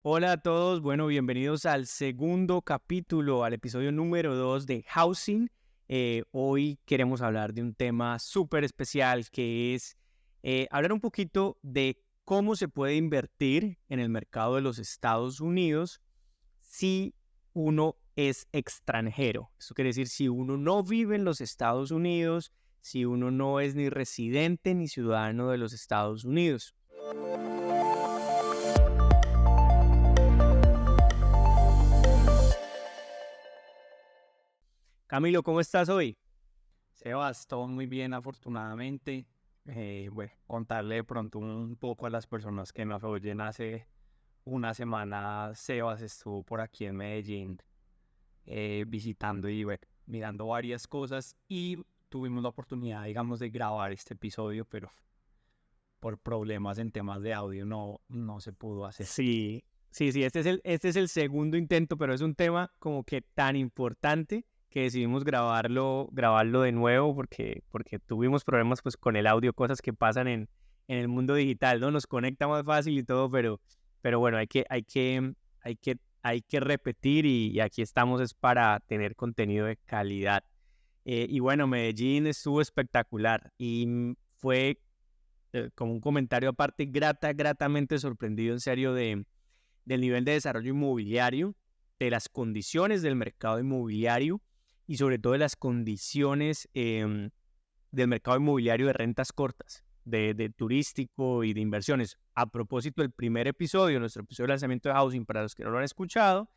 Hola a todos, bueno, bienvenidos al segundo capítulo, al episodio número 2 de Housing. Hoy queremos hablar de un tema súper especial que es hablar un poquito de cómo se puede invertir en el mercado de los Estados Unidos si uno es extranjero. Esto quiere decir si uno no vive en los Estados Unidos, si uno no es ni residente ni ciudadano de los Estados Unidos. Camilo, ¿cómo estás hoy? Sebas, todo muy bien, afortunadamente. Bueno, contarle de pronto un poco a las personas que nos oyen. Hace una semana Sebas estuvo por aquí en Medellín visitando y bueno, mirando varias cosas y tuvimos la oportunidad, digamos, de grabar este episodio, pero por problemas en temas de audio no se pudo hacer. Sí, este es el segundo intento, pero es un tema como que tan importante que decidimos grabarlo de nuevo porque tuvimos problemas pues con el audio, cosas que pasan en el mundo digital, ¿no? Nos conecta más fácil y todo, pero bueno, hay que repetir y aquí estamos es para tener contenido de calidad. Y bueno, Medellín estuvo espectacular y fue como un comentario aparte, gratamente sorprendido en serio del nivel de desarrollo inmobiliario, de las condiciones del mercado inmobiliario y sobre todo de las condiciones del mercado inmobiliario de rentas cortas, de turístico y de inversiones. A propósito, el primer episodio, nuestro episodio de lanzamiento de Housing, para los que no lo han escuchado,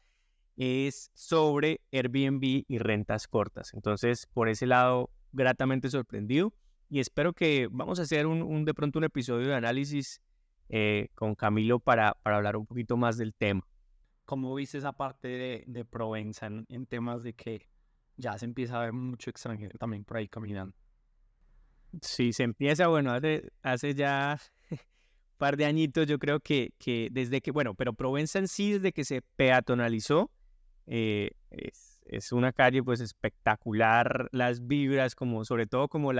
es sobre Airbnb y rentas cortas. Entonces, por ese lado, gratamente sorprendido y espero que vamos a hacer de pronto un episodio de análisis con Camilo para hablar un poquito más del tema. ¿Cómo viste esa parte de Provenza en temas de que ya se empieza a ver mucho extranjero también por ahí caminando? Sí, se empieza, bueno, hace ya un par de añitos, yo creo que desde que, bueno, pero Provenza en sí, desde que se peatonalizó, es una calle pues espectacular, las vibras, como sobre todo como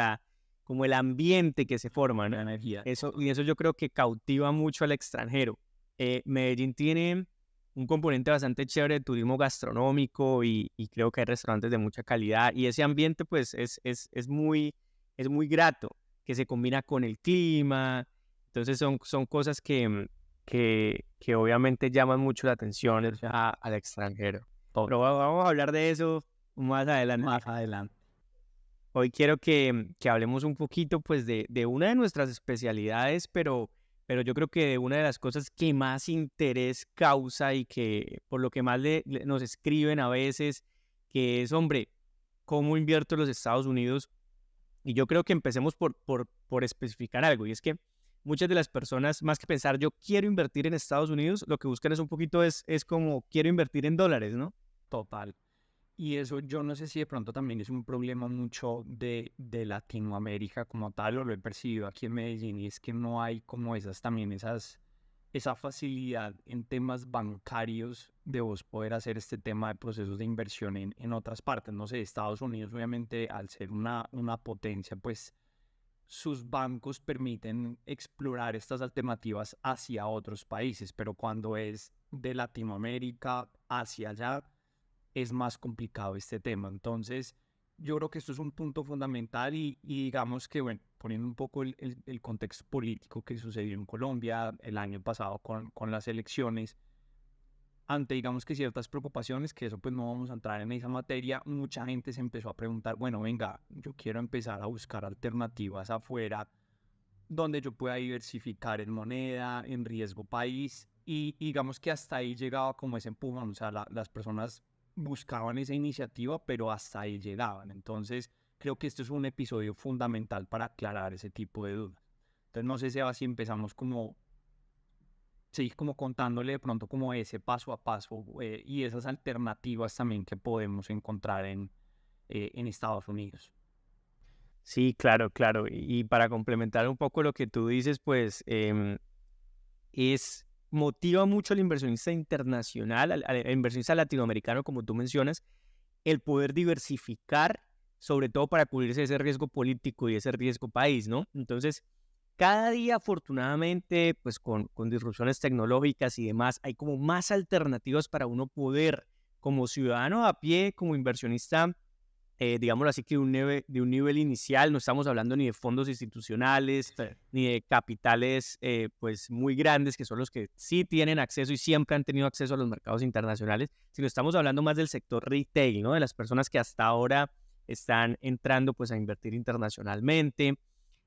el ambiente que se forma, La ¿no? energía. Y eso yo creo que cautiva mucho al extranjero. Medellín tiene un componente bastante chévere de turismo gastronómico y creo que hay restaurantes de mucha calidad y ese ambiente pues es muy grato, que se combina con el clima. Entonces son cosas que obviamente llaman mucho la atención al extranjero. Todo Pero vamos a hablar de eso más adelante. más adelante. Hoy quiero que hablemos un poquito pues de una de nuestras especialidades, pero yo creo que de una de las cosas que más interés causa y que por lo que más nos escriben a veces, que es, hombre, ¿cómo invierto en los Estados Unidos? Y yo creo que empecemos por especificar algo, y es que muchas de las personas, más que pensar yo quiero invertir en Estados Unidos, lo que buscan es un poquito es como quiero invertir en dólares, ¿no? Total. Y eso yo no sé si de pronto también es un problema mucho de Latinoamérica como tal, o lo he percibido aquí en Medellín, y es que no hay como esa facilidad en temas bancarios de vos poder hacer este tema de procesos de inversión en otras partes. No sé, Estados Unidos obviamente al ser una potencia, pues sus bancos permiten explorar estas alternativas hacia otros países, pero cuando es de Latinoamérica hacia allá, es más complicado este tema. Entonces, yo creo que esto es un punto fundamental y digamos que, bueno, poniendo un poco el contexto político que sucedió en Colombia el año pasado con las elecciones, ante digamos que ciertas preocupaciones, que eso pues no vamos a entrar en esa materia, mucha gente se empezó a preguntar, bueno, venga, yo quiero empezar a buscar alternativas afuera donde yo pueda diversificar en moneda, en riesgo país, y digamos que hasta ahí llegaba como ese empujón, o sea, las personas buscaban esa iniciativa, pero hasta ahí llegaban. Entonces, creo que esto es un episodio fundamental para aclarar ese tipo de dudas. Entonces, no sé, Seba, si empezamos como, sí, como contándole de pronto como ese paso a paso y esas alternativas también que podemos encontrar en Estados Unidos. Sí, claro, claro. Y para complementar un poco lo que tú dices, pues motiva mucho al inversionista internacional, al inversionista latinoamericano, como tú mencionas, el poder diversificar, sobre todo para cubrirse ese riesgo político y ese riesgo país, ¿no? Entonces, cada día, afortunadamente, pues con disrupciones tecnológicas y demás, hay como más alternativas para uno poder, como ciudadano a pie, como inversionista, digámoslo así, que de un nivel inicial, no estamos hablando ni de fondos institucionales, Sí. ni de capitales pues muy grandes, que son los que sí tienen acceso y siempre han tenido acceso a los mercados internacionales, sino estamos hablando más del sector retail, ¿no? De las personas que hasta ahora están entrando pues a invertir internacionalmente. Con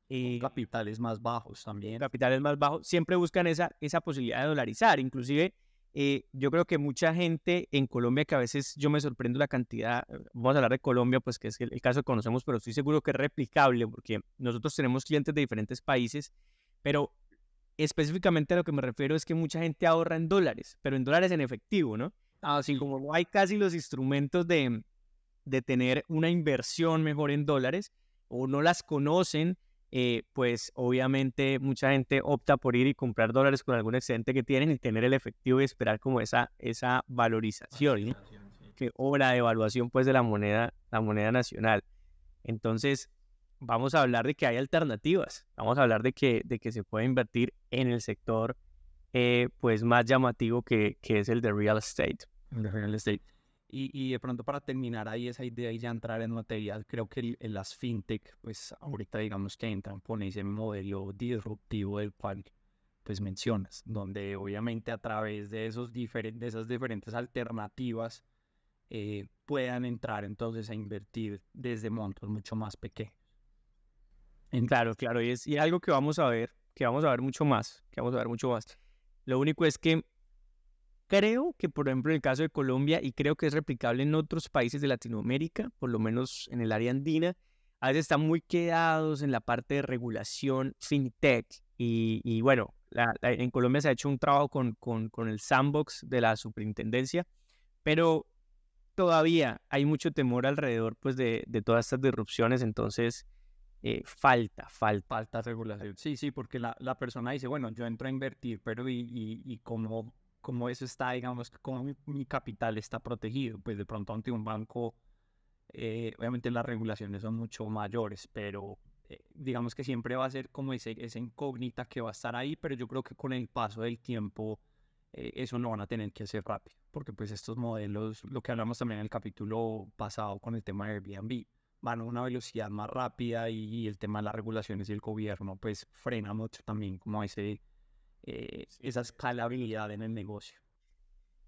eh, capitales más bajos también. Capitales más bajos, siempre buscan esa posibilidad de dolarizar. Inclusive, yo creo que mucha gente en Colombia, que a veces yo me sorprendo la cantidad, vamos a hablar de Colombia, pues que es el caso que conocemos, pero estoy seguro que es replicable, porque nosotros tenemos clientes de diferentes países, pero específicamente a lo que me refiero es que mucha gente ahorra en dólares, pero en dólares en efectivo, ¿no? Ah, Y sí. como no hay casi los instrumentos de tener una inversión mejor en dólares o no las conocen, pues obviamente mucha gente opta por ir y comprar dólares con algún excedente que tienen y tener el efectivo y esperar como esa valorización, ¿no? Valorización, sí. O la devaluación pues de la moneda nacional. Entonces, vamos a hablar de que hay alternativas, vamos a hablar de que se puede invertir en el sector pues más llamativo que es el de real estate. De real estate. Y de pronto para terminar ahí esa idea y ya entrar en materia, creo que las fintech, pues ahorita digamos que entran con ese modelo disruptivo del cual pues mencionas, donde obviamente a través de de esas diferentes alternativas puedan entrar entonces a invertir desde montos mucho más pequeños. Claro, claro, y algo que vamos a ver mucho más, que vamos a ver mucho más. Lo único es que creo que, por ejemplo, en el caso de Colombia, y creo que es replicable en otros países de Latinoamérica, por lo menos en el área andina, a veces están muy quedados en la parte de regulación fintech. Y bueno, en Colombia se ha hecho un trabajo con el sandbox de la superintendencia, pero todavía hay mucho temor alrededor pues, de todas estas disrupciones, entonces falta. Falta regulación. Sí, sí, porque la persona dice, bueno, yo entro a invertir, pero y cómo eso está, digamos, cómo mi capital está protegido. Pues de pronto ante un banco, obviamente las regulaciones son mucho mayores, pero digamos que siempre va a ser como esa incógnita que va a estar ahí, pero yo creo que con el paso del tiempo eso no van a tener que hacer rápido, porque pues estos modelos, lo que hablamos también en el capítulo pasado con el tema de Airbnb, van a una velocidad más rápida y el tema de las regulaciones y el gobierno pues frena mucho también como esa escalabilidad en el negocio.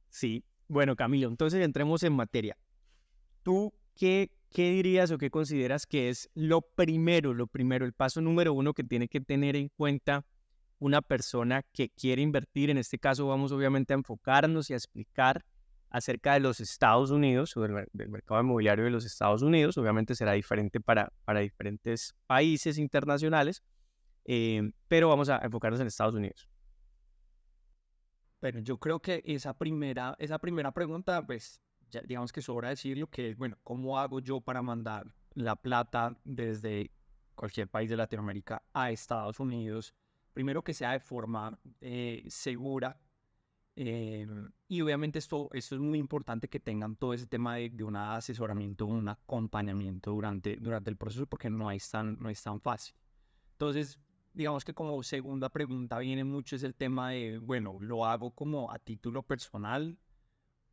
Sí, bueno, Camilo, entonces entremos en materia. ¿Tú qué dirías o qué consideras que es lo primero, el paso número uno que tiene que tener en cuenta una persona que quiere invertir? En este caso vamos obviamente a enfocarnos y a explicar acerca de los Estados Unidos o del mercado inmobiliario de los Estados Unidos. Obviamente será diferente para diferentes países internacionales, pero vamos a enfocarnos en Estados Unidos. Pero yo creo que esa primera pregunta, pues ya digamos que sobra decirlo, que es, bueno, ¿cómo hago yo para mandar la plata desde cualquier país de Latinoamérica a Estados Unidos? Primero que sea de forma segura. Y obviamente esto es muy importante que tengan todo ese tema de un asesoramiento, un acompañamiento durante el proceso, porque no es tan fácil. Entonces, digamos que como segunda pregunta viene mucho es el tema de, bueno, ¿lo hago como a título personal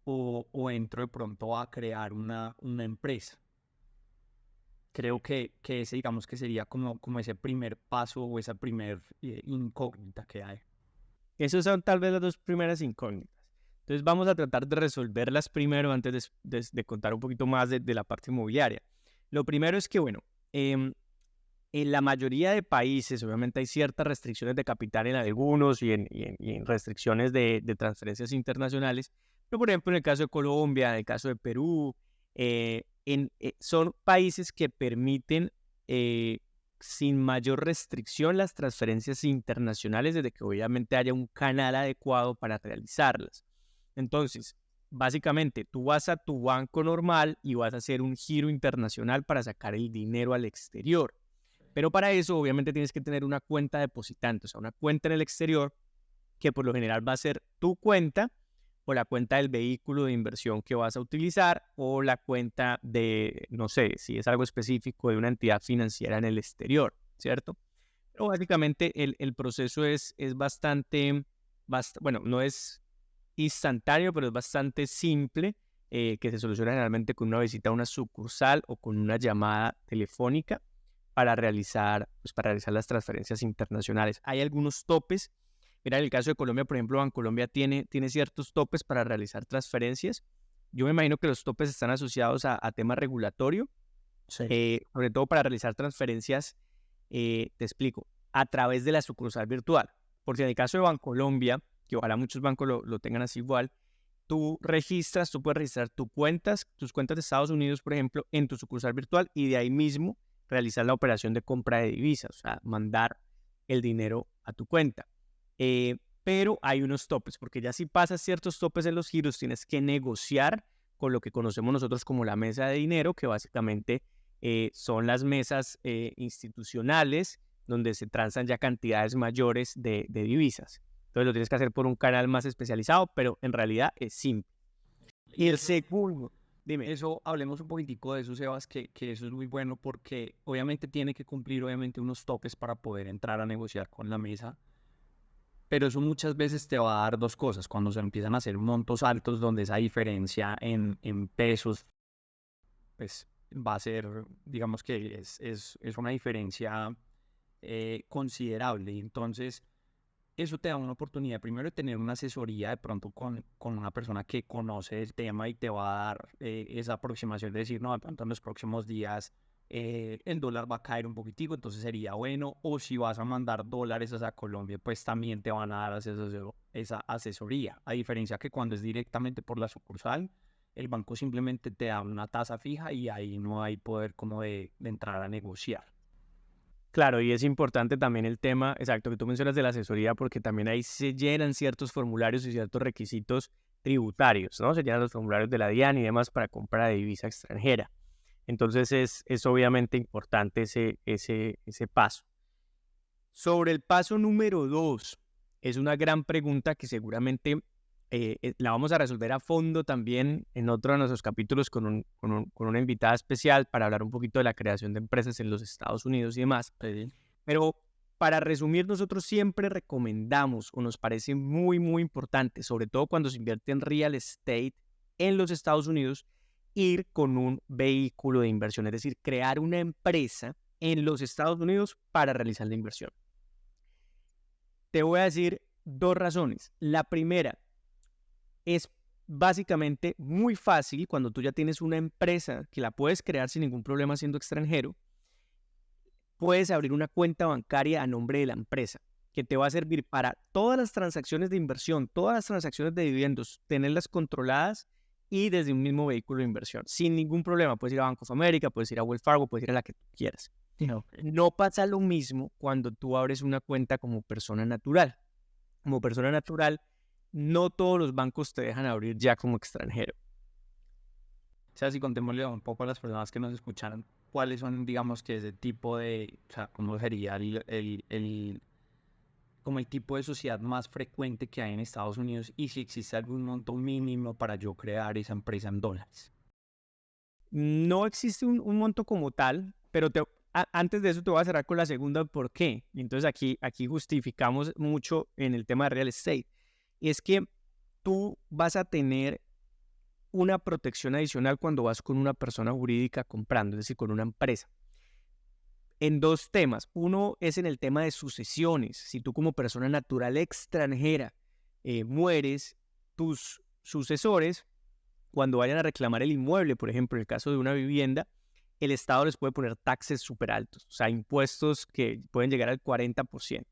o entro de pronto a crear una empresa? Creo que ese, digamos que sería como ese primer paso o esa primer incógnita que hay. Esas son tal vez las dos primeras incógnitas. Entonces vamos a tratar de resolverlas primero antes de contar un poquito más de la parte inmobiliaria. Lo primero es que, bueno, en la mayoría de países, obviamente hay ciertas restricciones de capital en algunos y en restricciones de transferencias internacionales, pero por ejemplo en el caso de Colombia, en el caso de Perú, son países que permiten sin mayor restricción las transferencias internacionales desde que obviamente haya un canal adecuado para realizarlas. Entonces, básicamente tú vas a tu banco normal y vas a hacer un giro internacional para sacar el dinero al exterior. Pero para eso obviamente tienes que tener una cuenta depositante, o sea, una cuenta en el exterior que por lo general va a ser tu cuenta o la cuenta del vehículo de inversión que vas a utilizar o la cuenta de, no sé, si es algo específico de una entidad financiera en el exterior, ¿cierto? Pero básicamente el proceso es bastante, bueno, no es instantáneo, pero es bastante simple, que se soluciona generalmente con una visita a una sucursal o con una llamada telefónica para realizar las transferencias internacionales. Hay algunos topes. Mira, en el caso de Colombia, por ejemplo, Bancolombia tiene ciertos topes para realizar transferencias. Yo me imagino que los topes están asociados a tema regulatorio, Sí. sobre todo para realizar transferencias, te explico, a través de la sucursal virtual. Porque en el caso de Bancolombia, que ojalá muchos bancos lo tengan así igual, tú puedes registrar tus cuentas de Estados Unidos, por ejemplo, en tu sucursal virtual y de ahí mismo realizar la operación de compra de divisas, o sea, mandar el dinero a tu cuenta. Pero hay unos topes, porque ya si pasas ciertos topes en los giros, tienes que negociar con lo que conocemos nosotros como la mesa de dinero, que básicamente son las mesas institucionales donde se transan ya cantidades mayores de divisas. Entonces lo tienes que hacer por un canal más especializado, pero en realidad es simple. Y Y el eso, segundo, dime. eso, hablemos un poquitico de eso, Sebas, que eso es muy bueno porque obviamente tiene que cumplir obviamente unos topes para poder entrar a negociar con la mesa, pero eso muchas veces te va a dar dos cosas, cuando se empiezan a hacer montos altos donde esa diferencia en pesos, pues va a ser, digamos que es una diferencia considerable. Entonces, eso te da una oportunidad primero de tener una asesoría de pronto con una persona que conoce el tema y te va a dar esa aproximación de decir, no, de pronto en los próximos días el dólar va a caer un poquitico, entonces sería bueno, o si vas a mandar dólares hacia Colombia, pues también te van a dar esa asesoría, a diferencia que cuando es directamente por la sucursal, el banco simplemente te da una tasa fija y ahí no hay poder como de entrar a negociar. Claro, y es importante también el tema, exacto, que tú mencionas de la asesoría, porque también ahí se llenan ciertos formularios y ciertos requisitos tributarios, ¿no? Se llenan los formularios de la DIAN y demás para compra de divisa extranjera. Entonces es obviamente importante ese paso. Sobre el paso número 2, es una gran pregunta que seguramente la vamos a resolver a fondo también en otro de nuestros capítulos con una invitada especial para hablar un poquito de la creación de empresas en los Estados Unidos y demás. Sí. Pero para resumir, nosotros siempre recomendamos o nos parece muy, muy importante, sobre todo cuando se invierte en real estate en los Estados Unidos, ir con un vehículo de inversión, es decir, crear una empresa en los Estados Unidos para realizar la inversión. Te voy a decir dos razones. La primera es básicamente muy fácil cuando tú ya tienes una empresa que la puedes crear sin ningún problema siendo extranjero. Puedes abrir una cuenta bancaria a nombre de la empresa que te va a servir para todas las transacciones de inversión, todas las transacciones de dividendos, tenerlas controladas y desde un mismo vehículo de inversión, sin ningún problema. Puedes ir a Bank of America, puedes ir a Wells Fargo, puedes ir a la que tú quieras. No pasa lo mismo cuando tú abres una cuenta como persona natural. Como persona natural, no todos los bancos te dejan abrir ya como extranjero. O sea, si contémosle un poco a las personas que nos escucharon, ¿cuáles son, digamos, que ese tipo de, o sea, cómo sería como el tipo de sociedad más frecuente que hay en Estados Unidos y si existe algún monto mínimo para yo crear esa empresa en dólares? No existe un monto como tal, pero antes de eso te voy a cerrar con la segunda, ¿por qué? Y entonces aquí justificamos mucho en el tema de real estate. Y es que tú vas a tener una protección adicional cuando vas con una persona jurídica comprando, es decir, con una empresa. En dos temas. Uno es en el tema de sucesiones. Si tú como persona natural extranjera mueres, tus sucesores, cuando vayan a reclamar el inmueble, por ejemplo, en el caso de una vivienda, el Estado les puede poner taxes súper altos, o sea, impuestos que pueden llegar al 40%.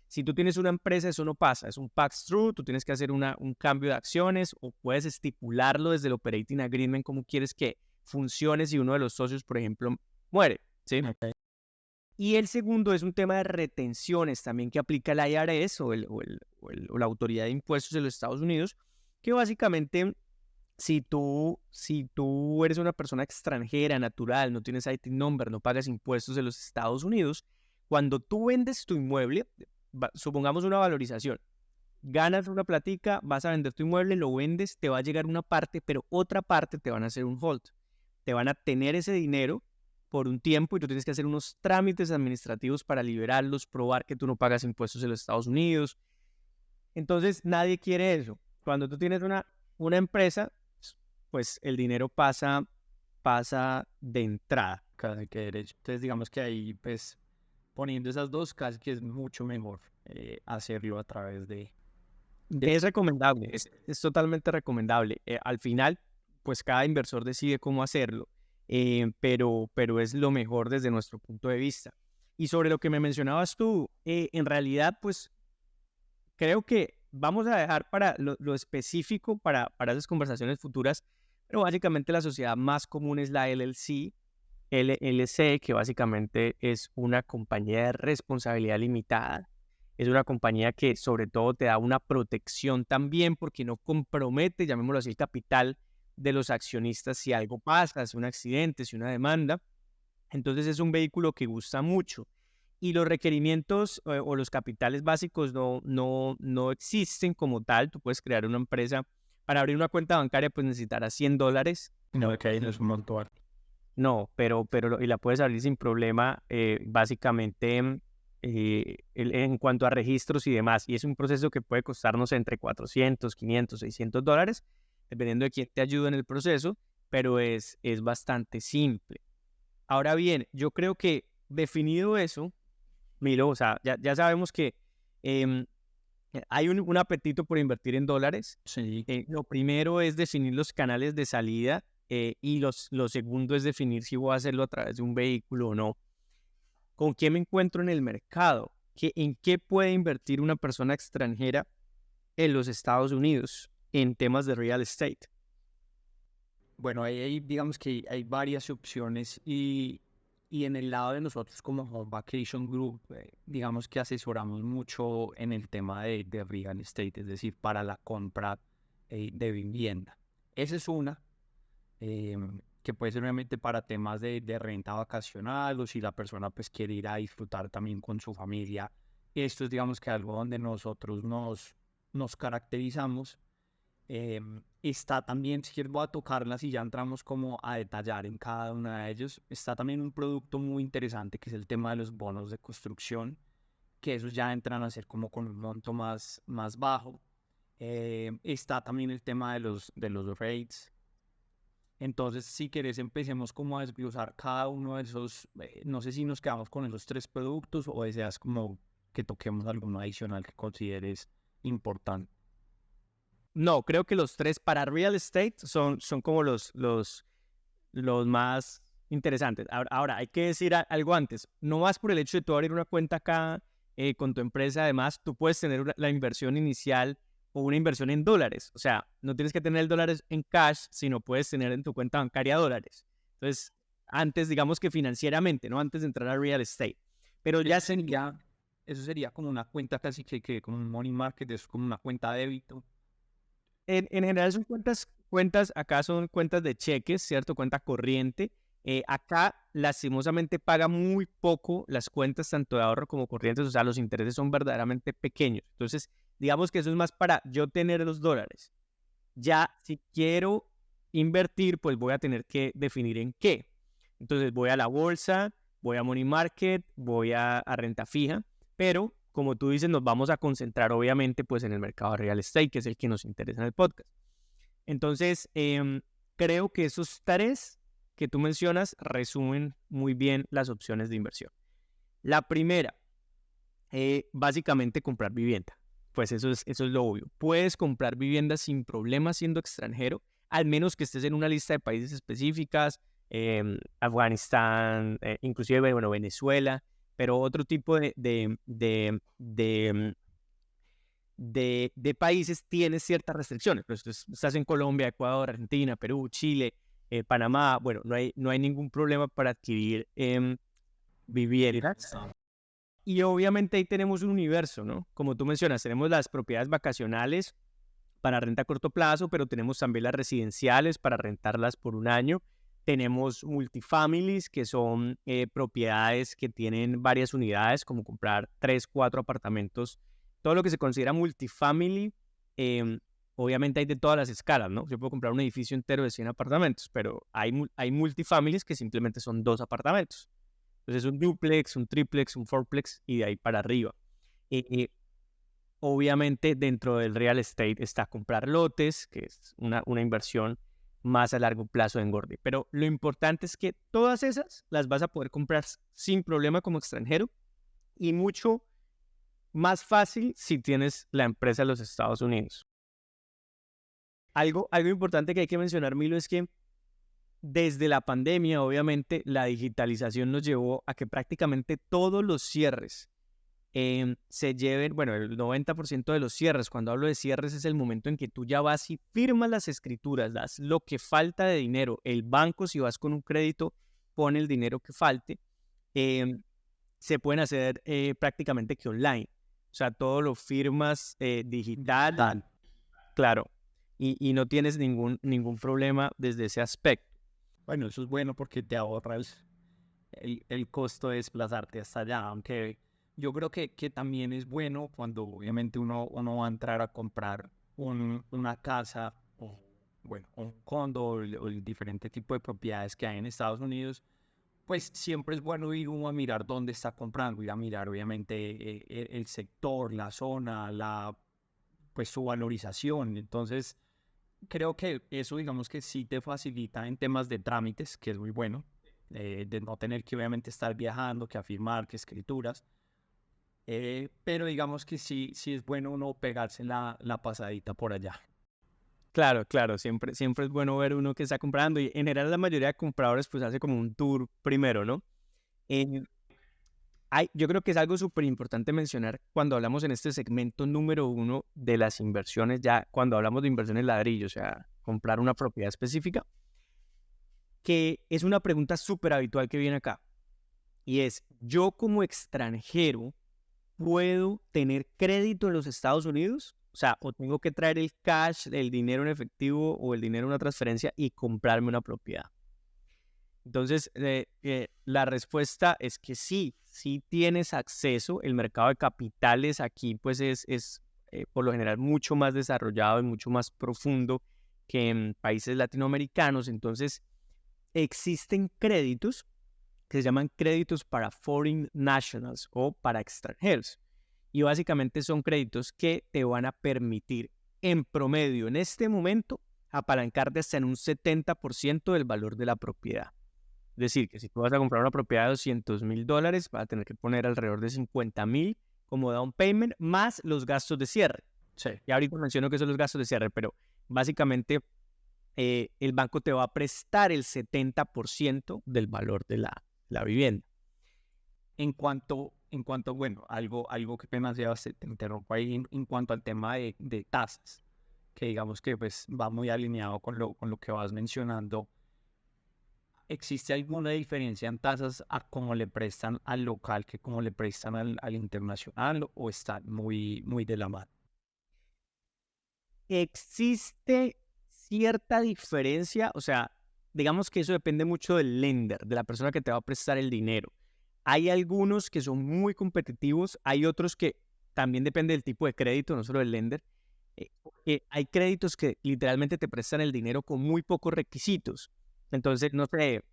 Si tú tienes una empresa, eso no pasa, es un pass-through, tú tienes que hacer un cambio de acciones o puedes estipularlo desde el operating agreement como quieres que funcione si uno de los socios, por ejemplo, muere, ¿sí? Okay. Y el segundo es un tema de retenciones también que aplica el IRS o la Autoridad de Impuestos de los Estados Unidos, que básicamente si tú eres una persona extranjera, natural, no tienes IT number, no pagas impuestos de los Estados Unidos, cuando tú vendes tu inmueble, supongamos una valorización, ganas una platica, vas a vender tu inmueble, lo vendes, te va a llegar una parte, pero otra parte te van a hacer un hold. Te van a tener ese dinero por un tiempo y tú tienes que hacer unos trámites administrativos para liberarlos, probar que tú no pagas impuestos en los Estados Unidos. Entonces, nadie quiere eso. Cuando tú tienes una empresa, pues el dinero pasa de entrada. Casi que derecho. Entonces, digamos que ahí, pues, poniendo esas dos, casi que es mucho mejor hacerlo a través de... Es recomendable, es totalmente recomendable. Al final, pues cada inversor decide cómo hacerlo, pero es lo mejor desde nuestro punto de vista. Y sobre lo que me mencionabas tú, en realidad, pues creo que vamos a dejar para lo específico para esas conversaciones futuras, pero básicamente la sociedad más común es la LLC, que básicamente es una compañía de responsabilidad limitada. Es una compañía que sobre todo te da una protección también porque no compromete, llamémoslo así, el capital de los accionistas si algo pasa, si un accidente, si una demanda. Entonces es un vehículo que gusta mucho. Y los requerimientos o los capitales básicos no existen como tal. Tú puedes crear una empresa. Para abrir una cuenta bancaria pues necesitarás $100. No, que ahí no es un montón. No, y la puedes abrir sin problema, básicamente en cuanto a registros y demás. Y es un proceso que puede costarnos entre $400, $500, $600, dependiendo de quién te ayude en el proceso, pero es bastante simple. Ahora bien, yo creo que definido eso, Milo, o sea, ya sabemos que hay un apetito por invertir en dólares. Sí. Lo primero es definir los canales de salida y lo segundo es definir si voy a hacerlo a través de un vehículo o no. ¿Con qué me encuentro en el mercado? ¿En qué puede invertir una persona extranjera en los Estados Unidos en temas de real estate? Bueno, ahí digamos que hay varias opciones y en el lado de nosotros como Home Vacation Group, digamos que asesoramos mucho en el tema de real estate, es decir, para la compra de vivienda. Esa es una. Que puede ser obviamente para temas de renta vacacional o si la persona pues quiere ir a disfrutar también con su familia. Esto es digamos que algo donde nosotros nos caracterizamos. Está también, si quieres voy a tocarlas y ya entramos como a detallar en cada una de ellos. Está también un producto muy interesante que es el tema de los bonos de construcción, que esos ya entran a ser como con un monto más bajo. Está también el tema de los rates. Entonces, si quieres, empecemos como a desglosar cada uno de esos. No sé si nos quedamos con esos tres productos o deseas como que toquemos alguno adicional que consideres importante. No, creo que los tres para real estate son como los más interesantes. Ahora, hay que decir algo antes. No más por el hecho de tú abrir una cuenta acá con tu empresa, además, tú puedes tener la inversión inicial o una inversión en dólares. O sea, no tienes que tener el dólares en cash, sino puedes tener en tu cuenta bancaria dólares. Entonces, antes, digamos que financieramente, ¿no? Antes de entrar a real estate. Pero ya eso sería como una cuenta casi que como un money market, es como una cuenta de débito. En general son cuentas, acá son cuentas de cheques, ¿cierto? Cuenta corriente. Acá, lastimosamente, paga muy poco las cuentas, tanto de ahorro como corrientes, o sea, los intereses son verdaderamente pequeños. Entonces, digamos que eso es más para yo tener los dólares. Ya, si quiero invertir, pues voy a tener que definir en qué. Entonces, voy a la bolsa, voy a money market, voy a renta fija, pero como tú dices, nos vamos a concentrar obviamente pues en el mercado de real estate, que es el que nos interesa en el podcast. Entonces, creo que esos tres que tú mencionas resumen muy bien las opciones de inversión. La primera, básicamente comprar vivienda. Pues eso es lo obvio. Puedes comprar vivienda sin problema siendo extranjero, al menos que estés en una lista de países específicas, Afganistán, inclusive bueno, Venezuela, pero otro tipo de países tiene ciertas restricciones. Pero si estás en Colombia, Ecuador, Argentina, Perú, Chile, Panamá, bueno, no hay ningún problema para adquirir viviendas. Y obviamente ahí tenemos un universo, ¿no? Como tú mencionas, tenemos las propiedades vacacionales para renta a corto plazo, pero tenemos también las residenciales para rentarlas por un año. Tenemos multifamilies, que son propiedades que tienen varias unidades, como comprar 3, 4 apartamentos. Todo lo que se considera multifamily obviamente hay de todas las escalas, ¿no? Yo puedo comprar un edificio entero de 100 apartamentos, pero hay multifamilies que simplemente son 2 apartamentos. Entonces, un duplex, un triplex, un fourplex y de ahí para arriba. Obviamente, dentro del real estate está comprar lotes, que es una inversión más a largo plazo de engorde. Pero lo importante es que todas esas las vas a poder comprar sin problema como extranjero y mucho más fácil si tienes la empresa en los Estados Unidos. Algo importante que hay que mencionar, Milo, es que desde la pandemia, obviamente, la digitalización nos llevó a que prácticamente todos los cierres se lleven, bueno, el 90% de los cierres, cuando hablo de cierres es el momento en que tú ya vas y firmas las escrituras, das lo que falta de dinero, el banco si vas con un crédito pone el dinero que falte, se pueden hacer prácticamente que online, o sea, todo lo firmas digital, claro, y no tienes ningún problema desde ese aspecto. Bueno, eso es bueno porque te ahorras el costo de desplazarte hasta allá, aunque yo creo que también es bueno cuando obviamente uno va a entrar a comprar una casa o, bueno, un condo o el diferente tipo de propiedades que hay en Estados Unidos, pues siempre es bueno ir uno a mirar dónde está comprando, ir a mirar obviamente el sector, la zona, pues su valorización. Entonces, creo que eso digamos que sí te facilita en temas de trámites, que es muy bueno, de no tener que obviamente estar viajando, que afirmar, que escrituras. Pero digamos que sí es bueno uno pegarse la pasadita por allá. Claro, siempre es bueno ver uno que está comprando y en general la mayoría de compradores pues hace como un tour primero, ¿no? Yo creo que es algo súper importante mencionar cuando hablamos en este segmento número 1 de las inversiones, ya cuando hablamos de inversiones ladrillo, o sea, comprar una propiedad específica, que es una pregunta súper habitual que viene acá y es, ¿yo como extranjero puedo tener crédito en los Estados Unidos? O sea, o tengo que traer el cash, el dinero en efectivo o el dinero en una transferencia y comprarme una propiedad. Entonces, la respuesta es que sí tienes acceso. El mercado de capitales aquí pues es por lo general mucho más desarrollado y mucho más profundo que en países latinoamericanos. Entonces, existen créditos que se llaman créditos para foreign nationals o para extranjeros. Y básicamente son créditos que te van a permitir, en promedio, en este momento, apalancarte hasta en un 70% del valor de la propiedad. Es decir, que si tú vas a comprar una propiedad de $200,000, vas a tener que poner alrededor de $50,000 como down payment, más los gastos de cierre. Sí. Y ahorita menciono que son los gastos de cierre, pero básicamente el banco te va a prestar el 70% del valor de la vivienda. En cuanto, bueno, algo que apenas llevas, te interrumpo ahí, en cuanto al tema de tasas, que digamos que pues va muy alineado con lo que vas mencionando. ¿Existe alguna diferencia en tasas a cómo le prestan al local que cómo le prestan al internacional o están muy de la mano? Existe cierta diferencia, o sea, digamos que eso depende mucho del lender, de la persona que te va a prestar el dinero. Hay algunos que son muy competitivos, hay otros que también depende del tipo de crédito, no solo del lender. Hay créditos que literalmente te prestan el dinero con muy pocos requisitos. Entonces, no sé,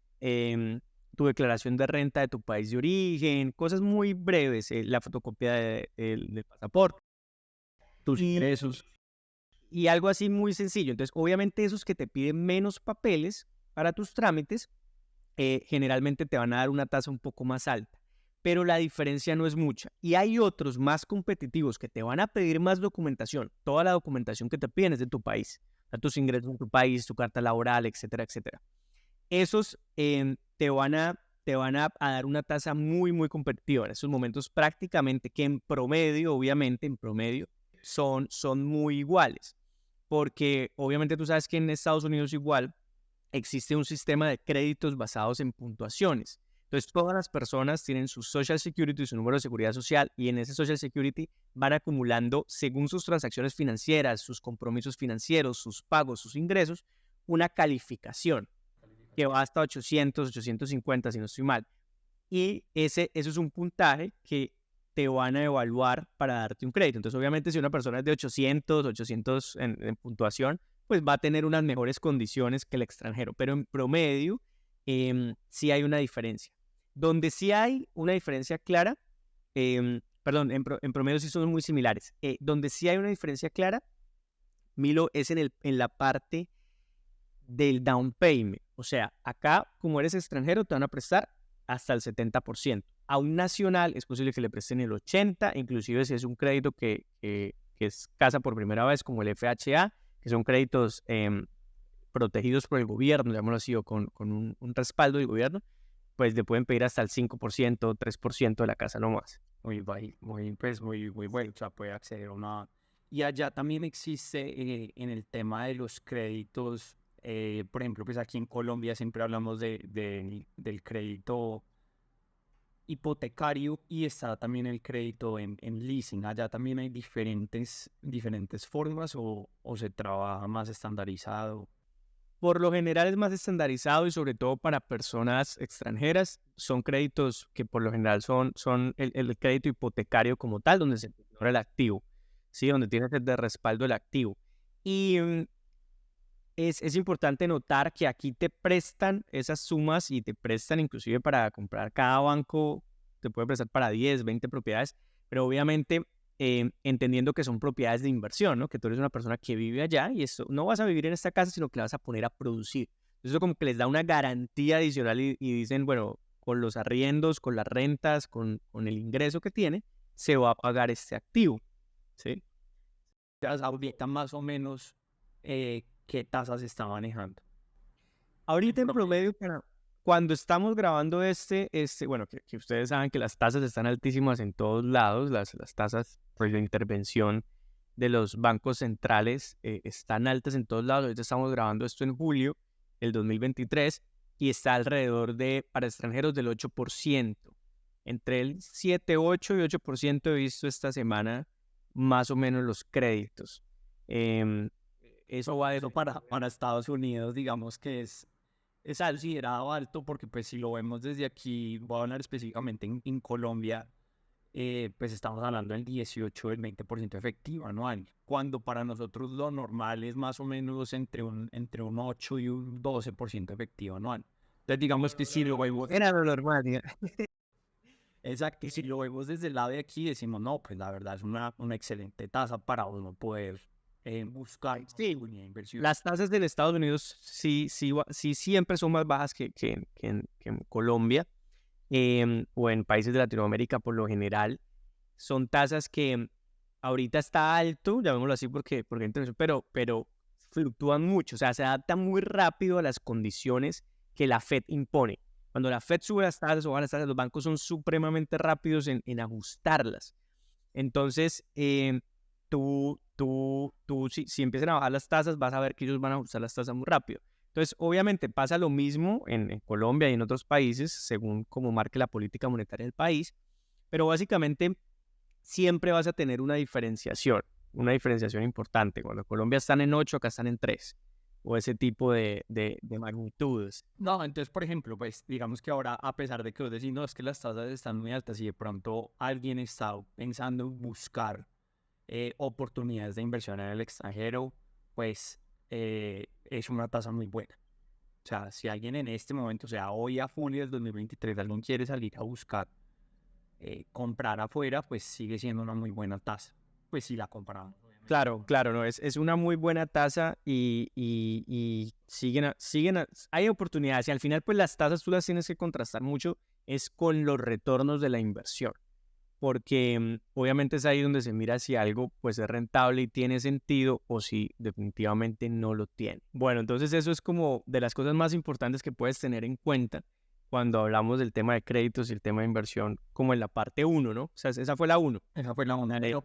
tu declaración de renta de tu país de origen, cosas muy breves, la fotocopia del pasaporte, Tus ingresos. y algo así muy sencillo. Entonces, obviamente esos que te piden menos papeles para tus trámites, generalmente te van a dar una tasa un poco más alta, pero la diferencia no es mucha. Y hay otros más competitivos que te van a pedir más documentación. Toda la documentación que te piden es de tu país, tus ingresos en tu país, tu carta laboral, etcétera, etcétera. Esos te van a dar una tasa muy, muy competitiva en esos momentos, prácticamente que en promedio, obviamente, en promedio, son muy iguales. Porque obviamente tú sabes que en Estados Unidos igual existe un sistema de créditos basados en puntuaciones. Entonces, todas las personas tienen su Social Security, su número de seguridad social, y en ese Social Security van acumulando, según sus transacciones financieras, sus compromisos financieros, sus pagos, sus ingresos, una calificación que va hasta 800, 850, si no estoy mal. Y eso es un puntaje que te van a evaluar para darte un crédito. Entonces, obviamente, si una persona es de 800 en puntuación, pues va a tener unas mejores condiciones que el extranjero. Pero en promedio, sí hay una diferencia. Donde sí hay una diferencia clara, perdón, en promedio sí son muy similares. Donde sí hay una diferencia clara, Milo, es en la parte del down payment. O sea, acá, como eres extranjero, te van a prestar hasta el 70%. A un nacional es posible que le presten el 80%, inclusive si es un crédito que es casa por primera vez, como el FHA, que son créditos protegidos por el gobierno, llamémoslo así, o con un respaldo del gobierno, pues le pueden pedir hasta el 5%, 3% de la casa nomás. Muy bueno, o sea, puede acceder a una... Y allá también existe en el tema de los créditos, por ejemplo, pues aquí en Colombia siempre hablamos del crédito hipotecario y está también el crédito en leasing. Allá también hay diferentes formas o se trabaja más estandarizado. Por lo general es más estandarizado y sobre todo para personas extranjeras. Son créditos que por lo general son el crédito hipotecario como tal, donde se ignora el activo, ¿sí? Donde tienes de respaldo el activo. Y es importante notar que aquí te prestan esas sumas y te prestan inclusive para comprar cada banco, te puede prestar para 10, 20 propiedades, pero obviamente entendiendo que son propiedades de inversión, ¿no? Que tú eres una persona que vive allá y eso, no vas a vivir en esta casa, sino que la vas a poner a producir. Eso como que les da una garantía adicional y dicen, bueno, con los arriendos, con las rentas, con el ingreso que tiene, se va a pagar este activo, ¿sí? Ya ahorita más o menos qué tasas está manejando. Ahorita en promedio, cuando estamos grabando bueno, que ustedes saben que las tasas están altísimas en todos lados, las tasas pues, de intervención de los bancos centrales están altas en todos lados. Ahorita estamos grabando esto en julio del 2023 y está alrededor para extranjeros del 8%. Entre el 7, 8 y 8% he visto esta semana más o menos los créditos. Eso para Estados Unidos, digamos que es considerado alto porque pues si lo vemos desde aquí, voy a hablar específicamente en Colombia, pues estamos hablando del 18, del 20% efectivo anual, cuando para nosotros lo normal es más o menos entre un 8 y un 12% efectivo anual. Entonces digamos que si lo vemos... Era lo normal, Exacto, y si lo vemos desde el lado de aquí, decimos, no, pues la verdad es una excelente tasa para uno poder buscar sí, inversión. las tasas en Estados Unidos sí siempre son más bajas que en Colombia o en países de Latinoamérica por lo general. Son tasas que ahorita está alto, llamémoslo así pero fluctúan mucho, o sea, se adaptan muy rápido a las condiciones que la Fed impone. Cuando la Fed sube las tasas o baja las tasas, los bancos son supremamente rápidos en ajustarlas. Entonces, tú si empiezan a bajar las tasas, vas a ver que ellos van a ajustar las tasas muy rápido. Entonces, obviamente pasa lo mismo en Colombia y en otros países, según como marque la política monetaria del país, pero básicamente siempre vas a tener una diferenciación importante. Cuando Colombia están en 8, acá están en 3, o ese tipo de magnitudes. No, entonces, por ejemplo, pues digamos que ahora, a pesar de que vos decís, no, es que las tasas están muy altas y de pronto alguien está pensando en buscar oportunidades de inversión en el extranjero, pues es una tasa muy buena. O sea, si alguien en este momento, o sea, hoy a julio del 2023, alguien quiere salir a buscar comprar afuera, pues sigue siendo una muy buena tasa. Pues si la compramos. Claro, no, es una muy buena tasa y hay oportunidades y al final pues las tasas tú las tienes que contrastar mucho es con los retornos de la inversión, porque obviamente es ahí donde se mira si algo pues es rentable y tiene sentido o si definitivamente no lo tiene. Bueno, entonces eso es como de las cosas más importantes que puedes tener en cuenta cuando hablamos del tema de créditos y el tema de inversión como en la parte 1, ¿no? O sea, esa fue la 1. Esa fue la 1.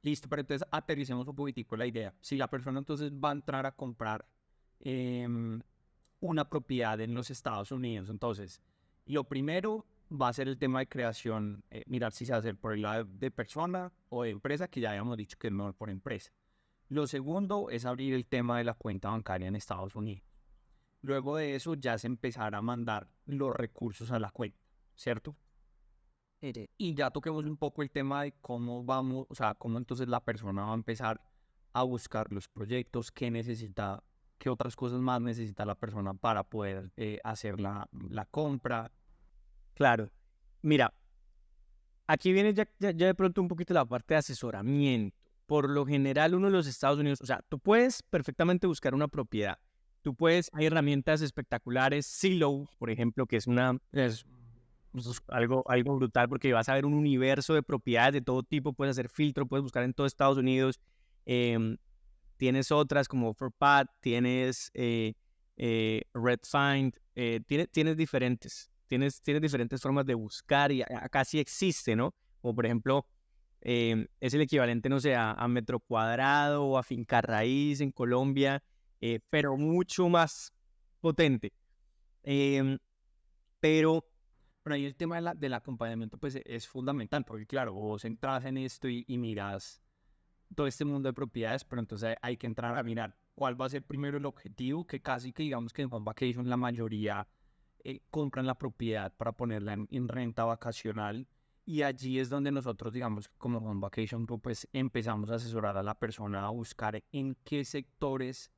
Listo, pero entonces aterricemos un poquitico la idea. Si la persona entonces va a entrar a comprar una propiedad en los Estados Unidos, entonces lo primero va a ser el tema de creación, mirar si se va a hacer por el lado de persona o de empresa, que ya habíamos dicho que es mejor por empresa. Lo segundo es abrir el tema de la cuenta bancaria en Estados Unidos. Luego de eso ya es empezar a mandar los recursos a la cuenta, ¿cierto? Y ya toquemos un poco el tema de cómo vamos, o sea, cómo entonces la persona va a empezar a buscar los proyectos, qué necesita, qué otras cosas más necesita la persona para poder hacer la compra. Claro. Mira, aquí viene ya de pronto un poquito la parte de asesoramiento. Por lo general, uno de los Estados Unidos, o sea, tú puedes perfectamente buscar una propiedad. Hay herramientas espectaculares, Zillow, por ejemplo, que es algo brutal porque vas a ver un universo de propiedades de todo tipo, puedes hacer filtro, puedes buscar en todo Estados Unidos. Em, Tienes otras como ForPad, tienes Redfind, tienes diferentes formas de buscar y acá sí existe, ¿no? Como por ejemplo, es el equivalente, no sé, a metro cuadrado o a finca raíz en Colombia, pero mucho más potente. Pero Pero ahí el tema del acompañamiento pues es fundamental, porque claro, vos entras en esto y miras todo este mundo de propiedades, pero entonces hay que entrar a mirar cuál va a ser primero el objetivo, que casi que digamos que en Home Vacation la mayoría compran la propiedad para ponerla en renta vacacional, y allí es donde nosotros, digamos, como Home Vacation Group, pues empezamos a asesorar a la persona a buscar en qué sectores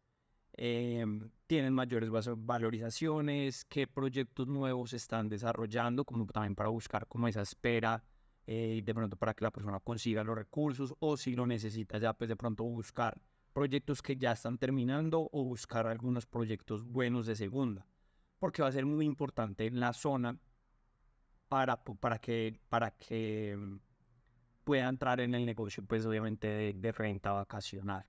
tienen mayores valorizaciones, qué proyectos nuevos se están desarrollando, como también para buscar como esa espera de pronto para que la persona consiga los recursos, o si lo necesita ya pues de pronto buscar proyectos que ya están terminando o buscar algunos proyectos buenos de segunda, porque va a ser muy importante en la zona para que pueda entrar en el negocio pues obviamente de renta vacacional.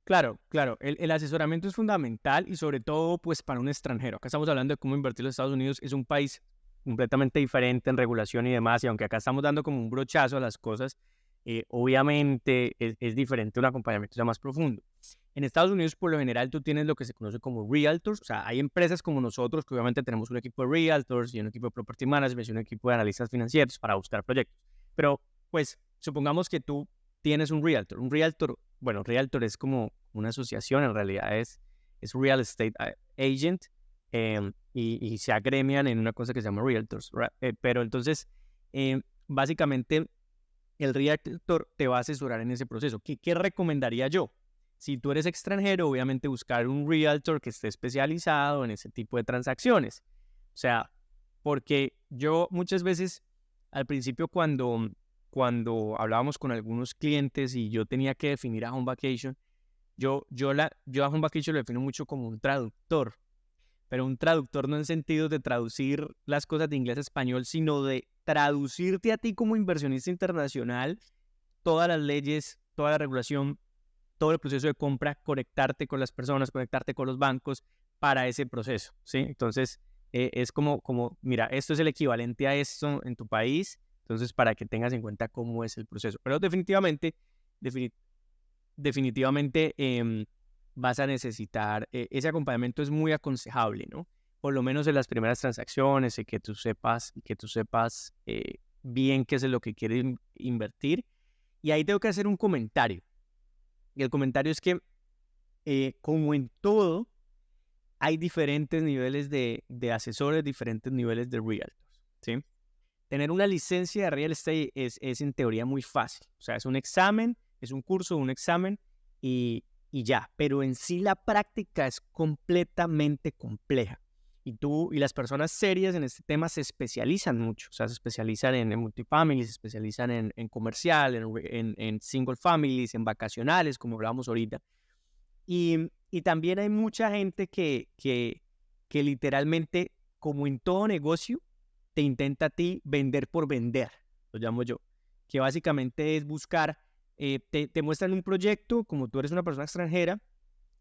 claro, claro, el asesoramiento es fundamental y sobre todo pues para un extranjero. Acá estamos hablando de cómo invertir en los Estados Unidos, es un país completamente diferente en regulación y demás, y aunque acá estamos dando como un brochazo a las cosas, obviamente es diferente, un acompañamiento ya más profundo. En Estados Unidos, por lo general, tú tienes lo que se conoce como realtors, o sea, hay empresas como nosotros que obviamente tenemos un equipo de realtors y un equipo de property management y un equipo de analistas financieros para buscar proyectos. Pero, pues, supongamos que tú tienes un realtor. Un realtor, bueno, realtor es como una asociación, en realidad es real estate agent, y se agremian en una cosa que se llama realtors. Pero entonces, básicamente, el realtor te va a asesorar en ese proceso. ¿Qué recomendaría yo? Si tú eres extranjero, obviamente buscar un realtor que esté especializado en ese tipo de transacciones. O sea, porque yo muchas veces, al principio cuando hablábamos con algunos clientes y yo tenía que definir a Home Vacation, yo a Home Vacation lo defino mucho como un traductor, pero un traductor no en sentido de traducir las cosas de inglés a español, sino de traducirte a ti como inversionista internacional todas las leyes, toda la regulación, todo el proceso de compra, conectarte con las personas, conectarte con los bancos para ese proceso, ¿sí? Entonces, es mira, esto es el equivalente a esto en tu país, entonces para que tengas en cuenta cómo es el proceso. Pero definitivamente vas a necesitar, ese acompañamiento es muy aconsejable, ¿no? Por lo menos en las primeras transacciones, y que tú sepas bien qué es lo que quieres invertir. Y ahí tengo que hacer un comentario. Y el comentario es que, como en todo, hay diferentes niveles de asesores, diferentes niveles de realtors, ¿sí? Tener una licencia de real estate es en teoría muy fácil. O sea, es un examen, es un curso, un examen y ya. Pero en sí la práctica es completamente compleja. Y las personas serias en este tema se especializan mucho. O sea, se especializan en multifamily, se especializan en comercial, en single families, en vacacionales, como hablábamos ahorita. Y también hay mucha gente que literalmente, como en todo negocio, te intenta a ti vender por vender, lo llamo yo, que básicamente es buscar, te muestran un proyecto, como tú eres una persona extranjera,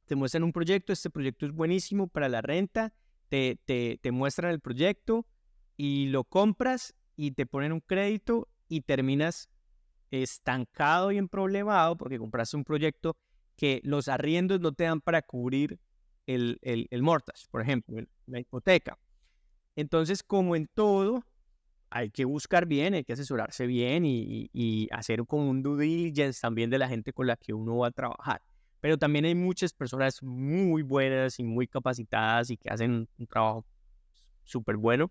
te muestran un proyecto, este proyecto es buenísimo para la renta, te muestran el proyecto y lo compras y te ponen un crédito y terminas estancado y emproblemado porque compraste un proyecto que los arriendos no te dan para cubrir el mortgage, por ejemplo, la hipoteca. Entonces, como en todo, hay que buscar bien, hay que asesorarse bien y hacer como un due diligence también de la gente con la que uno va a trabajar. Pero también hay muchas personas muy buenas y muy capacitadas y que hacen un trabajo súper bueno.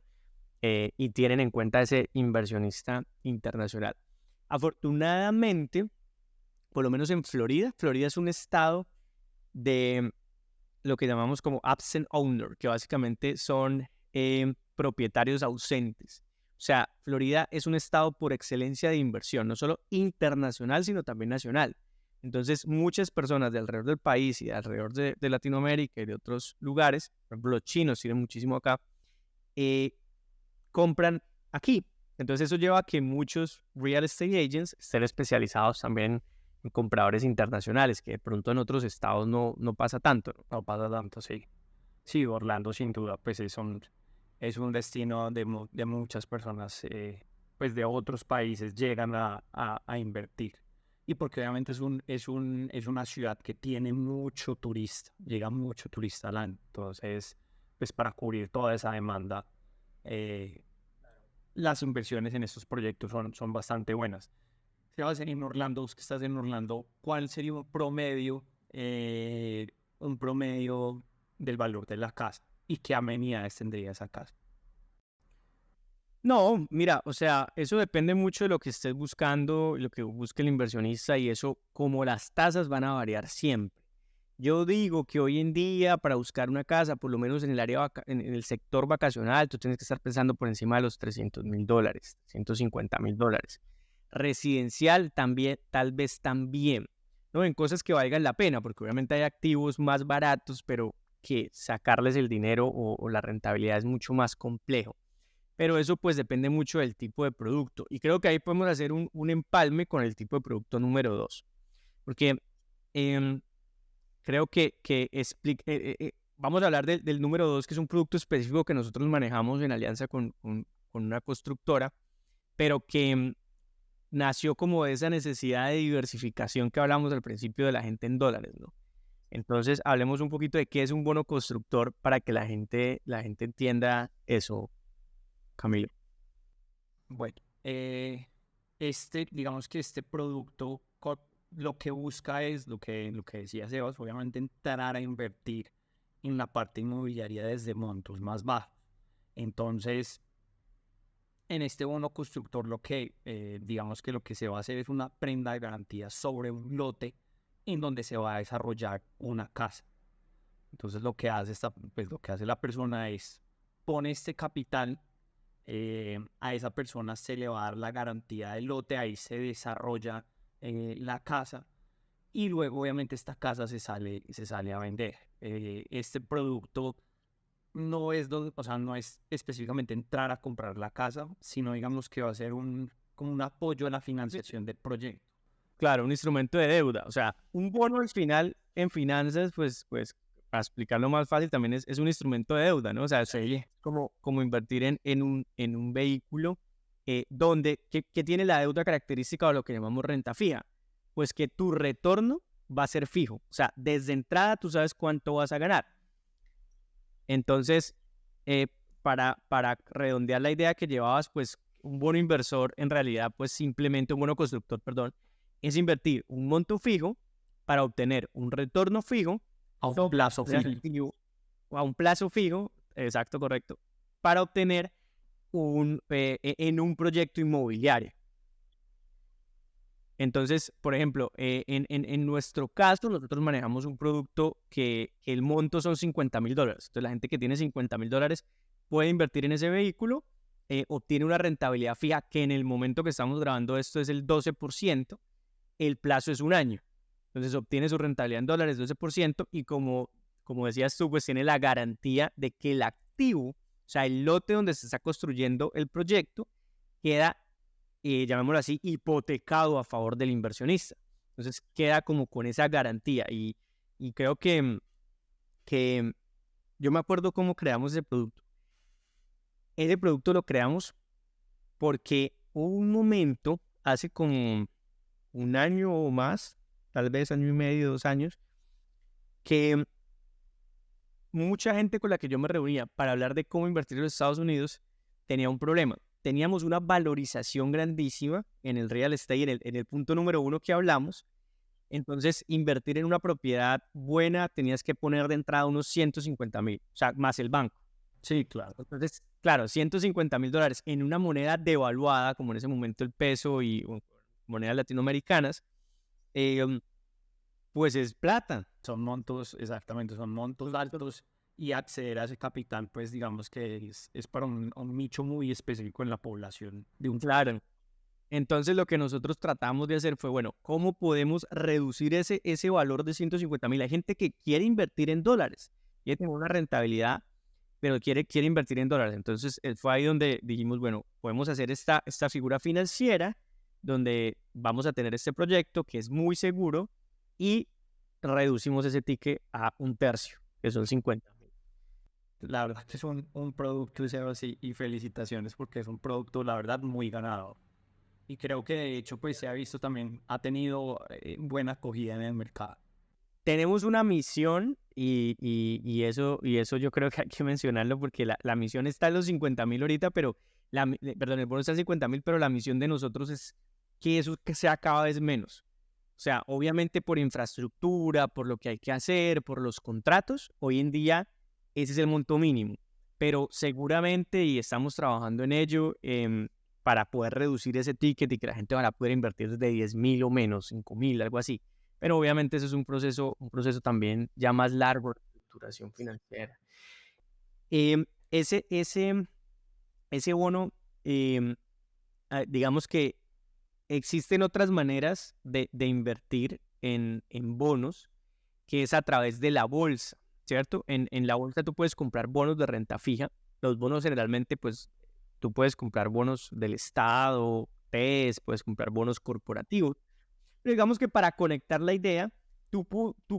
y tienen en cuenta ese inversionista internacional. Afortunadamente, por lo menos en Florida, Florida es un estado de lo que llamamos como absent owner, que básicamente son propietarios ausentes. O sea, Florida es un estado por excelencia de inversión, no solo internacional, sino también nacional. Entonces, muchas personas de alrededor del país y de alrededor de Latinoamérica y de otros lugares, por ejemplo, los chinos tienen muchísimo acá, compran aquí. Entonces, eso lleva a que muchos real estate agents estén especializados también en compradores internacionales, que de pronto en otros estados no pasa tanto, ¿no? No pasa tanto, sí. Sí, Orlando sin duda, pues es un destino de muchas personas, pues de otros países llegan a invertir. Y porque obviamente es una ciudad que tiene mucho turista, llega mucho turista al año. Entonces, pues para cubrir toda esa demanda, eh, las inversiones en estos proyectos son bastante buenas. Sebas, en Orlando, vos que estás en Orlando, ¿cuál sería un promedio del valor de la casa? ¿Y qué amenidades tendría esa casa? No, mira, o sea, eso depende mucho de lo que estés buscando, lo que busque el inversionista y eso, como las tasas van a variar siempre. Yo digo que hoy en día para buscar una casa, por lo menos en el área en el sector vacacional, tú tienes que estar pensando por encima de los $300,000, $150,000. Residencial también, tal vez también, ¿no? En cosas que valgan la pena, porque obviamente hay activos más baratos, pero que sacarles el dinero o la rentabilidad es mucho más complejo. Pero eso pues depende mucho del tipo de producto. Y creo que ahí podemos hacer un empalme con el tipo de producto número 2. Porque em, creo que vamos a hablar del número 2, que es un producto específico que nosotros manejamos en alianza con una constructora, pero que nació como de esa necesidad de diversificación que hablamos al principio de la gente en dólares, ¿no? Entonces, hablemos un poquito de qué es un bono constructor para que la gente entienda eso, Camilo. Bueno, digamos que este producto lo que busca es lo que decía Sebas, obviamente entrar a invertir en la parte inmobiliaria desde montos más bajos. Entonces, en este bono constructor digamos que lo que se va a hacer es una prenda de garantía sobre un lote en donde se va a desarrollar una casa. Entonces lo que hace la persona es pone este capital, a esa persona se le va a dar la garantía del lote, ahí se desarrolla la casa y luego obviamente esta casa se sale a vender. Este producto o sea, no es específicamente entrar a comprar la casa, sino digamos que va a ser como un apoyo a la financiación del proyecto. Claro, un instrumento de deuda. O sea, un bono al final en finanzas, pues para explicarlo más fácil, también es un instrumento de deuda, ¿no? O sea, es Sí, como invertir en un vehículo que tiene la deuda característica de lo que llamamos renta fija. Pues que tu retorno va a ser fijo. O sea, desde entrada tú sabes cuánto vas a ganar. Entonces, para redondear la idea que llevabas, pues un bono inversor en realidad, pues simplemente un bono constructor, perdón, es invertir un monto fijo para obtener un retorno fijo a un plazo fijo. relativo a un plazo fijo, exacto, correcto, para obtener en un proyecto inmobiliario. Entonces, por ejemplo, en nuestro caso, nosotros manejamos un producto que el monto son $50,000. Entonces, la gente que tiene $50,000 puede invertir en ese vehículo, obtiene una rentabilidad fija que en el momento que estamos grabando esto es el 12%, el plazo es un año. Entonces, obtiene su rentabilidad en dólares 12% y como decías tú, pues tiene la garantía de que el activo, o sea, el lote donde se está construyendo el proyecto, queda llamémoslo así, hipotecado a favor del inversionista. Entonces queda como con esa garantía y creo que yo me acuerdo cómo creamos ese producto. Ese producto lo creamos porque hubo un momento, hace como un año o más, tal vez año y medio, 2 años, que mucha gente con la que yo me reunía para hablar de cómo invertir en los Estados Unidos tenía un problema. Teníamos una valorización grandísima en el real estate, en el punto número 1 que hablamos. Entonces, invertir en una propiedad buena tenías que poner de entrada unos 150,000, o sea, más el banco. Sí, claro. Entonces, claro, $150,000 en una moneda devaluada, como en ese momento el peso y monedas latinoamericanas, eh, pues es plata. Son montos, exactamente, son montos altos y acceder a ese capital, pues digamos que es para un nicho muy específico en la población de un... Claro. Entonces lo que nosotros tratamos de hacer fue, bueno, ¿cómo podemos reducir ese valor de 150,000? Hay gente que quiere invertir en dólares, quiere tener una rentabilidad, pero quiere invertir en dólares. Entonces fue ahí donde dijimos, bueno, podemos hacer esta figura financiera donde vamos a tener este proyecto que es muy seguro y reducimos ese ticket a un tercio, que son 50,000. La verdad que es un producto, Sebas, y felicitaciones porque es un producto, la verdad, muy ganado. Y creo que de hecho, pues se ha visto también, ha tenido buena acogida en el mercado. Tenemos una misión y eso yo creo que hay que mencionarlo porque la misión está en los 50,000 ahorita, pero perdón, el bono está en 50,000, pero la misión de nosotros es que eso que sea cada vez menos. O sea, obviamente por infraestructura, por lo que hay que hacer, por los contratos, hoy en día ese es el monto mínimo, pero seguramente, y estamos trabajando en ello, para poder reducir ese ticket y que la gente van a poder invertir desde 10,000 o menos, 5,000, algo así. Pero obviamente eso es un proceso también ya más largo de estructuración financiera. Em, ese, ese, ese bono, digamos que existen otras maneras de invertir en bonos, que es a través de la bolsa, ¿cierto? En la bolsa tú puedes comprar bonos de renta fija. Los bonos generalmente, pues, tú puedes comprar bonos del Estado, PES, puedes comprar bonos corporativos. Pero digamos que para conectar la idea, tú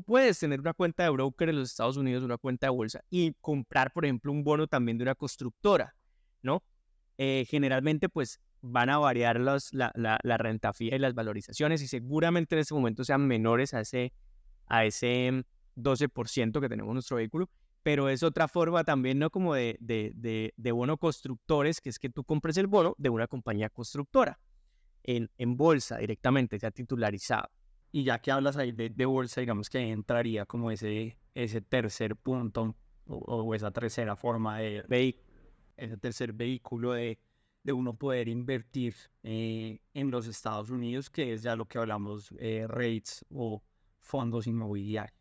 puedes tener una cuenta de broker en los Estados Unidos, una cuenta de bolsa, y comprar, por ejemplo, un bono también de una constructora, ¿no? Generalmente, pues, van a variar la renta fija y las valorizaciones y seguramente en este momento sean menores a ese 12% que tenemos en nuestro vehículo, pero es otra forma también, ¿no? Como de bono constructores, que es que tú compres el bono de una compañía constructora en bolsa directamente, ya titularizado. Y ya que hablas ahí de bolsa, digamos que entraría como ese tercer punto o esa tercera forma ese tercer vehículo de uno poder invertir en los Estados Unidos, que es ya lo que hablamos, REITs o fondos inmobiliarios.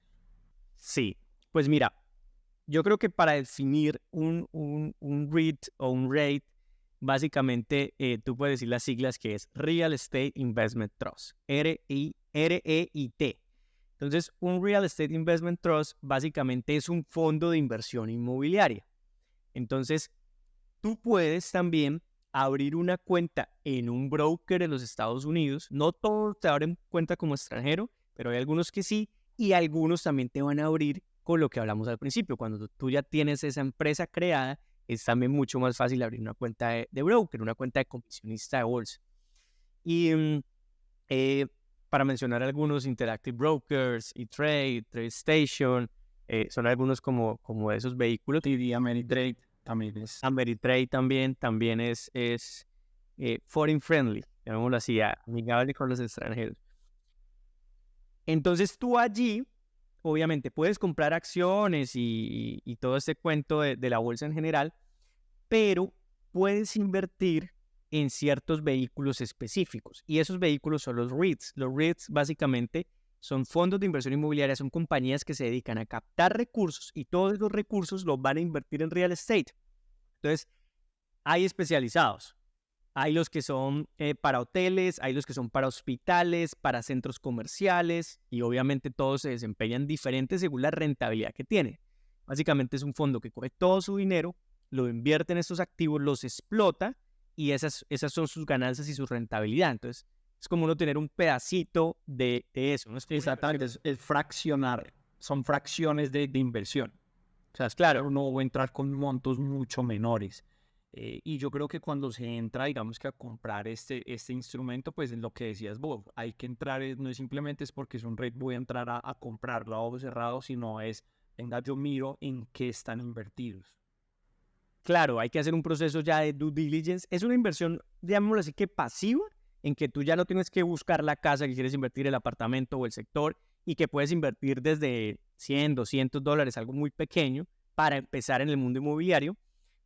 Sí, pues mira, yo creo que para definir un REIT o un REIT, básicamente tú puedes decir las siglas que es Real Estate Investment Trust, REIT. Entonces, un Real Estate Investment Trust básicamente es un fondo de inversión inmobiliaria. Entonces, tú puedes también abrir una cuenta en un broker en los Estados Unidos. No todos te abren cuenta como extranjero, pero hay algunos que sí, y algunos también te van a abrir con lo que hablamos al principio. Cuando tú ya tienes esa empresa creada, es también mucho más fácil abrir una cuenta de broker, una cuenta de comisionista de bolsa. Y para mencionar algunos, Interactive Brokers, E-Trade, TradeStation, son algunos como de esos vehículos. TD Ameritrade también es. Ameritrade también es foreign friendly, llamémoslo así, amigable con los extranjeros. Entonces tú allí, obviamente, puedes comprar acciones y todo este cuento de la bolsa en general, pero puedes invertir en ciertos vehículos específicos. Y esos vehículos son los REITs. Los REITs básicamente son fondos de inversión inmobiliaria, son compañías que se dedican a captar recursos y todos esos recursos los van a invertir en real estate. Entonces, hay especializados. Hay los que son para hoteles, hay los que son para hospitales, para centros comerciales y obviamente todos se desempeñan diferentes según la rentabilidad que tiene. Básicamente es un fondo que coge todo su dinero, lo invierte en estos activos, los explota y esas son sus ganancias y su rentabilidad. Entonces, es como uno tener un pedacito de eso. ¿No? Exactamente, es fraccionar, son fracciones de inversión. O sea, es claro, uno va a entrar con montos mucho menores. Y yo creo que cuando se entra, digamos que a comprar este instrumento, pues en lo que decías vos, hay que entrar, no es simplemente es porque es un REIT, voy a entrar a comprarlo a ojos cerrados, sino es, venga, yo miro en qué están invertidos. Claro, hay que hacer un proceso ya de due diligence. Es una inversión, digámoslo así, que pasiva, en que tú ya no tienes que buscar la casa que quieres invertir, el apartamento o el sector, y que puedes invertir desde $100, $200, algo muy pequeño, para empezar en el mundo inmobiliario.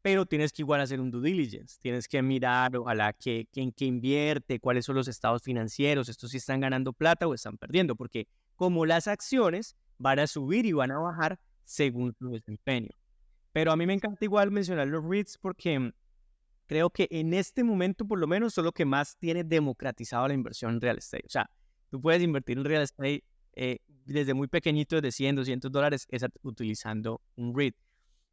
pero tienes que igual hacer un due diligence, tienes que mirar, ojalá, en qué invierte, cuáles son los estados financieros, estos sí están ganando plata o están perdiendo, porque como las acciones van a subir y van a bajar según su desempeño. Pero a mí me encanta igual mencionar los REITs porque creo que en este momento, por lo menos, son lo que más tiene democratizado la inversión en real estate. O sea, tú puedes invertir en real estate desde muy pequeñito, desde $100, $200, utilizando un REIT.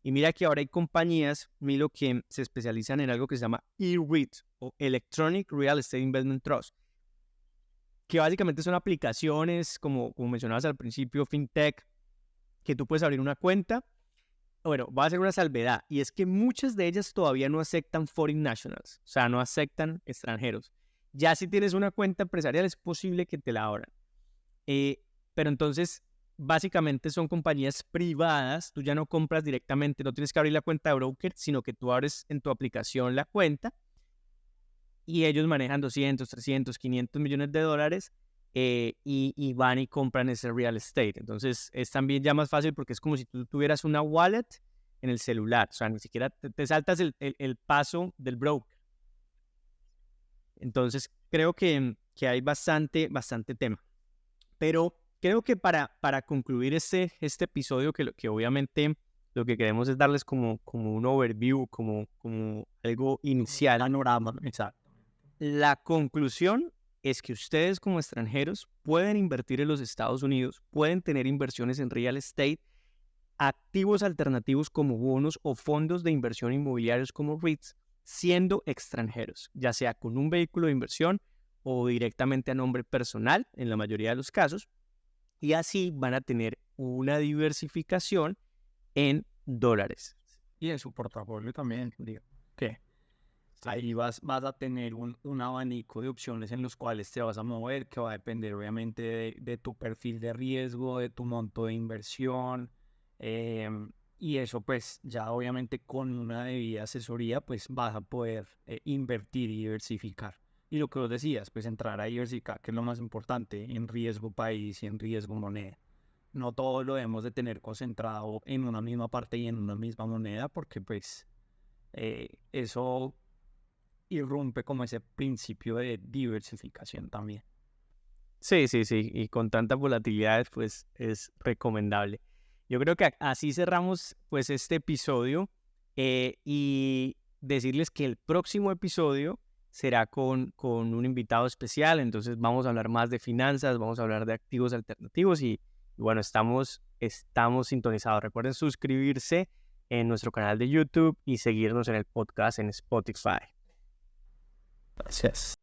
Y mira que ahora hay compañías, Milo, que se especializan en algo que se llama eREIT o Electronic Real Estate Investment Trust, que básicamente son aplicaciones, como mencionabas al principio, fintech, que tú puedes abrir una cuenta. Bueno, va a ser una salvedad, y es que muchas de ellas todavía no aceptan foreign nationals, o sea, no aceptan extranjeros. Ya si tienes una cuenta empresarial es posible que te la abran. Pero entonces, básicamente son compañías privadas, tú ya no compras directamente, no tienes que abrir la cuenta de broker, sino que tú abres en tu aplicación la cuenta y ellos manejan 200, 300, 500 millones de dólares y van y compran ese real estate. Entonces es también ya más fácil porque es como si tú tuvieras una wallet en el celular, o sea, ni siquiera te saltas el paso del broker. Entonces creo que hay bastante tema. Pero creo que para concluir este episodio, que obviamente lo que queremos es darles como un overview, como algo inicial. Panorama, exacto. La conclusión es que ustedes como extranjeros pueden invertir en los Estados Unidos, pueden tener inversiones en real estate, activos alternativos como bonos o fondos de inversión inmobiliarios como REITs, siendo extranjeros, ya sea con un vehículo de inversión o directamente a nombre personal en la mayoría de los casos, y así van a tener una diversificación en dólares. Y en su portafolio también, digo, que ahí vas a tener un abanico de opciones en los cuales te vas a mover, que va a depender obviamente de tu perfil de riesgo, de tu monto de inversión, y eso pues ya obviamente con una debida asesoría pues vas a poder invertir y diversificar. Y lo que vos decías, pues entrar a diversificar, que es lo más importante, en riesgo país y en riesgo moneda. No todo lo debemos de tener concentrado en una misma parte y en una misma moneda, porque pues eso irrumpe como ese principio de diversificación también. Sí, y con tantas volatilidades pues es recomendable. Yo creo que así cerramos pues este episodio y decirles que el próximo episodio será con un invitado especial, entonces vamos a hablar más de finanzas, vamos a hablar de activos alternativos y bueno, estamos sintonizados. Recuerden suscribirse en nuestro canal de YouTube y seguirnos en el podcast en Spotify. Gracias.